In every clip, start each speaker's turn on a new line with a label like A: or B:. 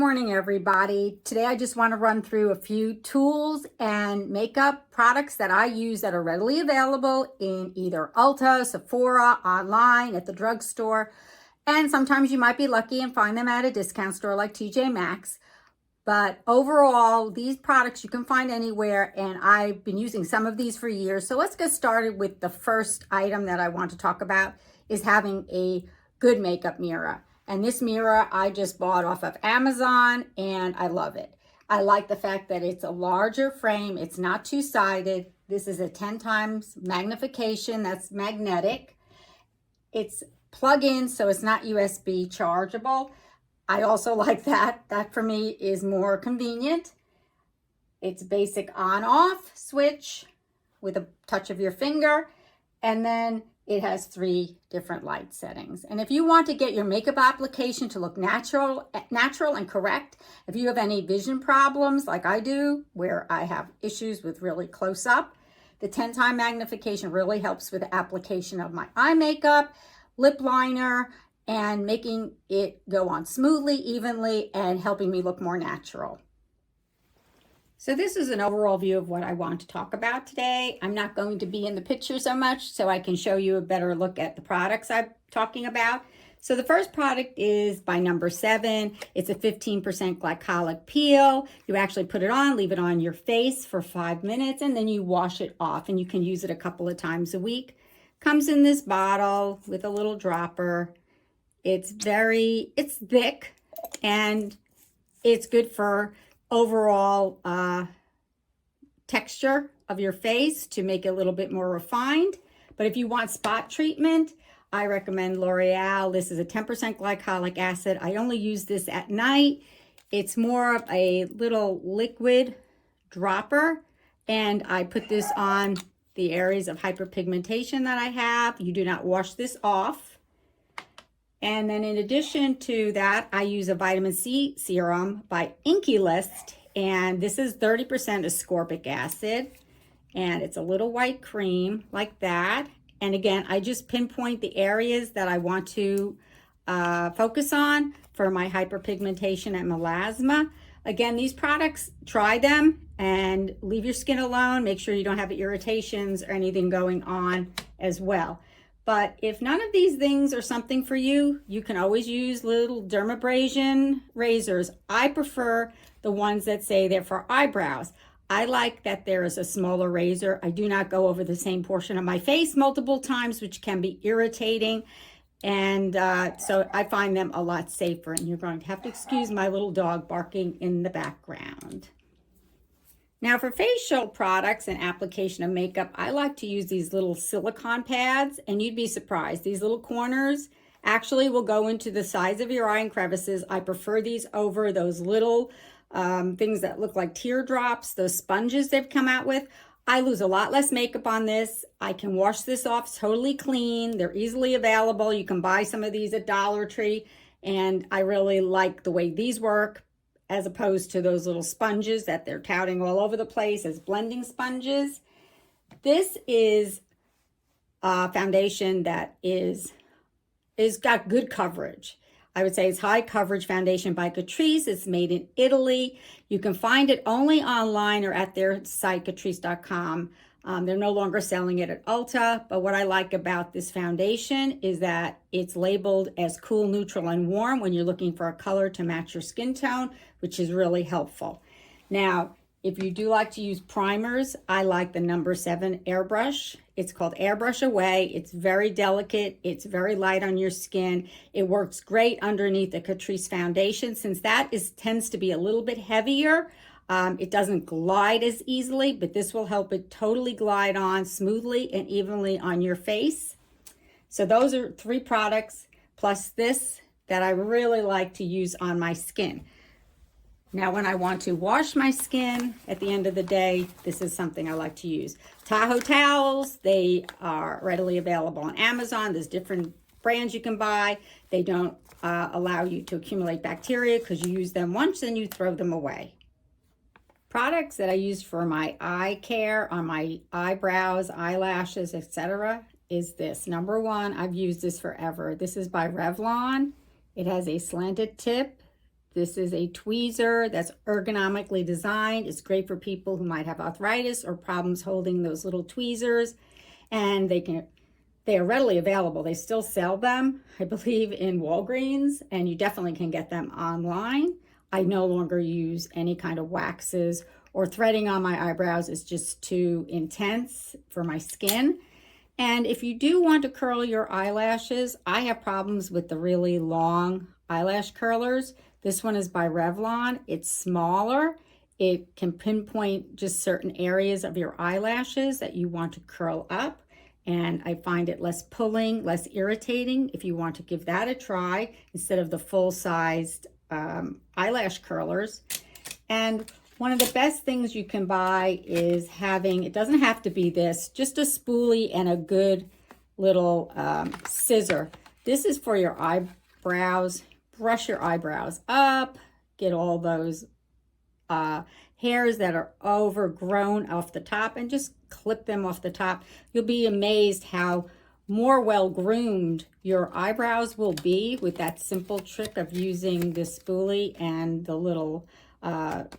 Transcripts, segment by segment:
A: morning, everybody. Today I just want to run through a few tools and makeup products that I use that are readily available in either Ulta, Sephora, online, at the drugstore, and sometimes you might be lucky and find them at a discount store like TJ Maxx. But overall, these products you can find anywhere, and I've been using some of these for years. So let's get started with the first item that I want to talk about is having a good makeup mirror. And this mirror I just bought off of Amazon and I love it. I like the fact that it's a larger frame. It's not two-sided. This is a 10 times magnification that's magnetic. It's plug-in, so it's not USB chargeable. I also like that. That for me is more convenient. It's basic on-off switch with a touch of your finger. And then it has 3 different light settings. And if you want to get your makeup application to look natural and correct, if you have any vision problems like I do, where I have issues with really close up, the 10 time magnification really helps with the application of my eye makeup, lip liner, and making it go on smoothly, evenly, and helping me look more natural. So this is an overall view of what I want to talk about today. I'm not going to be in the picture so much, so I can show you a better look at the products I'm talking about. So the first product is by number 7. It's a 15% glycolic peel. You actually put it on, leave it on your face for 5 minutes, and then you wash it off, and you can use it a couple of times a week. Comes in this bottle with a little dropper. It's thick, and it's good for overall texture of your face to make it a little bit more refined. But if you want spot treatment, I recommend L'Oreal. This is a 10% glycolic acid. I only use this at night. It's more of a little liquid dropper, and I put this on the areas of hyperpigmentation that I have. You do not wash this off. And then in addition to that, I use a Vitamin C Serum by theInkeylist, and this is 30% ascorbic acid, and it's a little white cream like that. And again, I just pinpoint the areas that I want to focus on for my hyperpigmentation and melasma. Again, these products, try them and leave your skin alone. Make sure you don't have irritations or anything going on as well. But if none of these things are something for you, you can always use little dermabrasion razors. I prefer the ones that say they're for eyebrows. I like that there is a smaller razor. I do not go over the same portion of my face multiple times, which can be irritating. And so I find them a lot safer. And you're going to have to excuse my little dog barking in the background. Now for facial products and application of makeup, I like to use these little silicone pads, and you'd be surprised. These little corners actually will go into the sides of your eye and crevices. I prefer these over those little things that look like teardrops, those sponges they've come out with. I lose a lot less makeup on this. I can wash this off totally clean. They're easily available. You can buy some of these at Dollar Tree, and I really like the way these work, as opposed to those little sponges that they're touting all over the place as blending sponges. This is a foundation that is got good coverage. I would say it's high coverage foundation by Catrice. It's made in Italy. You can find it only online or at their site, catrice.com. They're no longer selling it at Ulta, but what I like about this foundation is that it's labeled as cool, neutral, and warm when you're looking for a color to match your skin tone, which is really helpful. Now, if you do like to use primers, I like the number 7 Airbrush. It's called Airbrush Away. It's very delicate. It's very light on your skin. It works great underneath the Catrice foundation. Since that tends to be a little bit heavier, it doesn't glide as easily, but this will help it totally glide on smoothly and evenly on your face. So those are 3 products plus this that I really like to use on my skin. Now, when I want to wash my skin at the end of the day, this is something I like to use. Tahoe towels, they are readily available on Amazon. There's different brands you can buy. They don't allow you to accumulate bacteria because you use them once and you throw them away. Products that I use for my eye care, on my eyebrows, eyelashes, etc. is this. Number 1, I've used this forever. This is by Revlon. It has a slanted tip This is a tweezer that's ergonomically designed. It's great for people who might have arthritis or problems holding those little tweezers. And they are readily available. They still sell them, I believe, in Walgreens, and you definitely can get them online. I no longer use any kind of waxes, or threading on my eyebrows is just too intense for my skin. And if you do want to curl your eyelashes, I have problems with the really long eyelash curlers. This one is by Revlon. It's smaller. It can pinpoint just certain areas of your eyelashes that you want to curl up. And I find it less pulling, less irritating if you want to give that a try instead of the full-sized eyelash curlers. And one of the best things you can buy is having, it doesn't have to be this, just a spoolie and a good little scissor. This is for your eyebrows. Brush your eyebrows up, get all those hairs that are overgrown off the top, and just clip them off the top. You'll be amazed how more well-groomed your eyebrows will be with that simple trick of using the spoolie and the little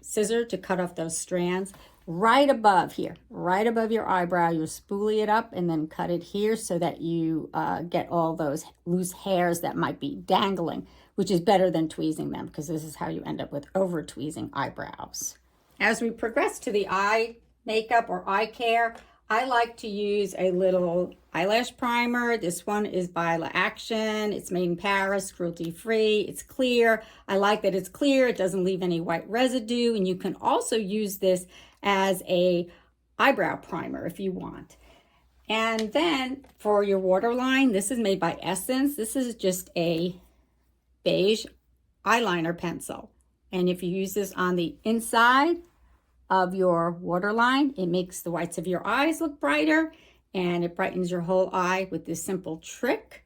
A: scissor to cut off those strands. Right above here, right above your eyebrow, you spoolie it up and then cut it here so that you get all those loose hairs that might be dangling, which is better than tweezing them, because this is how you end up with over-tweezing eyebrows. As we progress to the eye makeup or eye care, I like to use a little eyelash primer. This one is by Lash. It's made in Paris, cruelty-free. It's clear. I like that it's clear. It doesn't leave any white residue. And you can also use this as a eyebrow primer if you want. And then for your waterline, this is made by Essence. This is just a beige eyeliner pencil. And if you use this on the inside of your waterline, it makes the whites of your eyes look brighter, and it brightens your whole eye with this simple trick.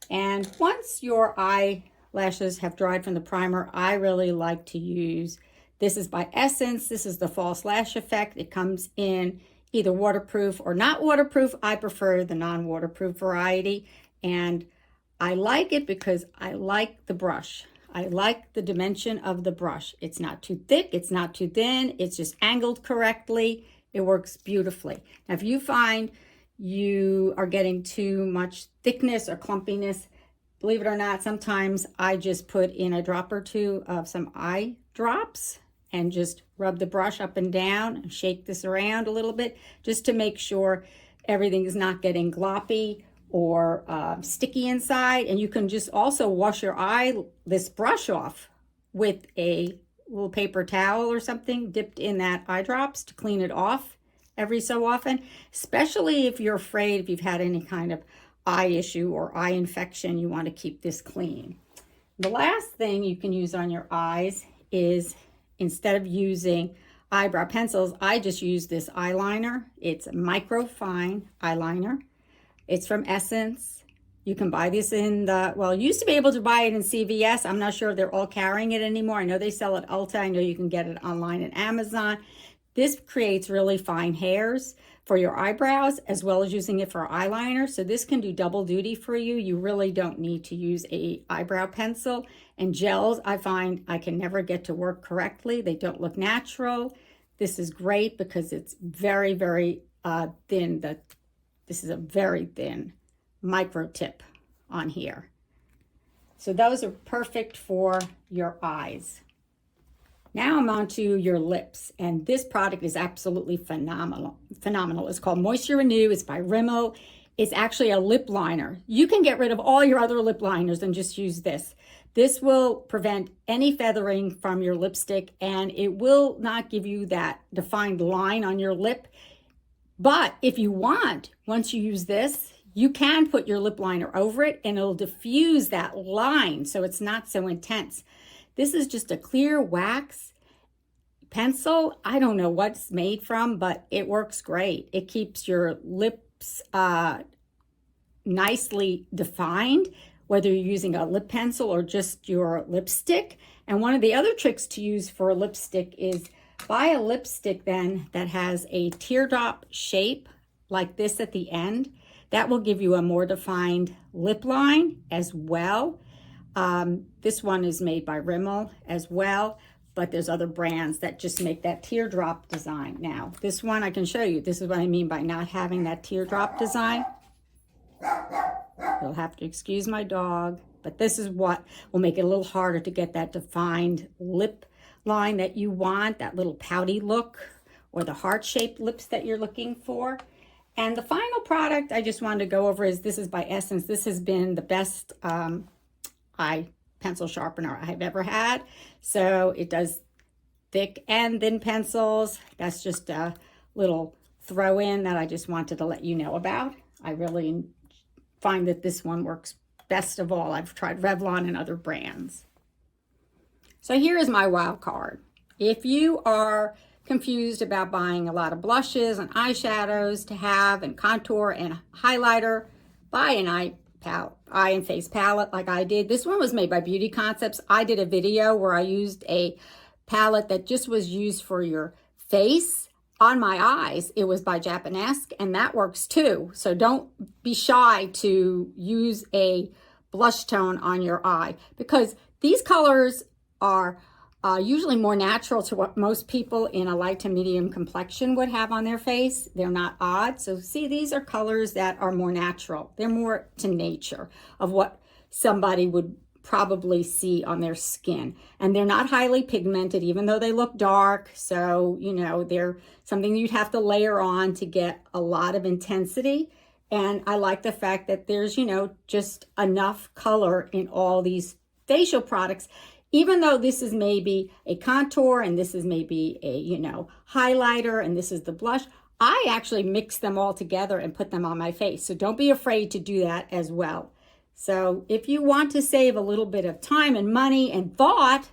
A: And once your eyelashes have dried from the primer, I really like to use, this is by Essence. This is the False Lash Effect. It comes in either waterproof or not waterproof. I prefer the non-waterproof variety, and I like it because I like the brush. I like the dimension of the brush. It's not too thick, it's not too thin, it's just angled correctly. It works beautifully. Now, if you find you are getting too much thickness or clumpiness, believe it or not, sometimes I just put in a drop or two of some eye drops and just rub the brush up and down and shake this around a little bit just to make sure everything is not getting gloppy or sticky inside. And you can just also wash your this brush off with a little paper towel or something dipped in that eye drops to clean it off every so often, especially if you're afraid, if you've had any kind of eye issue or eye infection, you want to keep this clean. The last thing you can use on your eyes is, instead of using eyebrow pencils, I just use this eyeliner. It's a micro fine eyeliner. It's from Essence. You can buy this in the, well, you used to be able to buy it in CVS. I'm not sure if they're all carrying it anymore. I know they sell it at Ulta. I know you can get it online at Amazon. This creates really fine hairs for your eyebrows, as well as using it for eyeliner. So this can do double duty for you. You really don't need to use a eyebrow pencil. And gels, I find I can never get to work correctly. They don't look natural. This is great because it's very, very thin. This is a very thin micro tip on here. So those are perfect for your eyes. Now I'm on to your lips, and this product is absolutely phenomenal. It's called Moisture Renew. It's by Rimmel. It's actually a lip liner. You can get rid of all your other lip liners and just use this. This will prevent any feathering from your lipstick, and it will not give you that defined line on your lip. But if you want, once you use this, you can put your lip liner over it and it'll diffuse that line so it's not so intense. This is just a clear wax pencil. I don't know what it's made from, but it works great. It keeps your lips nicely defined, whether you're using a lip pencil or just your lipstick. And one of the other tricks to use for a lipstick is buy a lipstick then that has a teardrop shape like this at the end. That will give you a more defined lip line as well. This one is made by Rimmel as well, but there's other brands that just make that teardrop design. Now, this one I can show you. This is what I mean by not having that teardrop design. You'll have to excuse my dog, but this is what will make it a little harder to get that defined lip line that you want, that little pouty look, or the heart-shaped lips that you're looking for. And the final product I just wanted to go over is, this is by Essence. This has been the best eye pencil sharpener I've ever had. So it does thick and thin pencils. That's just a little throw in that I just wanted to let you know about. I really find that this one works best of all. I've tried Revlon and other brands. So here is my wild card. If you are confused about buying a lot of blushes and eyeshadows to have and contour and highlighter, buy an eye and face palette like I did. This one was made by Beauty Concepts. I did a video where I used a palette that just was used for your face. On my eyes, it was by Japanesque, and that works too. So don't be shy to use a blush tone on your eye, because these colors are usually more natural to what most people in a light to medium complexion would have on their face. They're not odd. So see, these are colors that are more natural. They're more to nature of what somebody would probably see on their skin. And they're not highly pigmented, even though they look dark. So, you know, they're something you'd have to layer on to get a lot of intensity. And I like the fact that there's, you know, just enough color in all these facial products. Even though this is maybe a contour and this is maybe a, you know, highlighter and this is the blush, I actually mix them all together and put them on my face. So don't be afraid to do that as well. So if you want to save a little bit of time and money and thought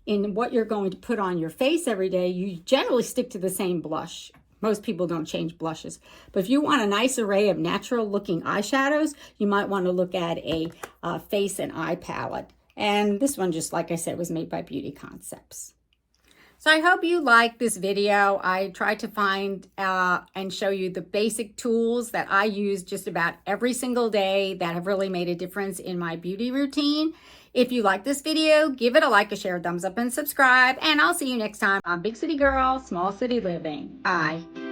A: in what you're going to put on your face every day, you generally stick to the same blush. Most people don't change blushes. But if you want a nice array of natural looking eyeshadows, you might want to look at a face and eye palette. And this one, just like I said, was made by Beauty Concepts. So I hope you liked this video. I tried to find and show you the basic tools that I use just about every single day that have really made a difference in my beauty routine. If you like this video, give it a like, a share, a thumbs up, and subscribe. And I'll see you next time on Big City Girl, Small City Living. Bye.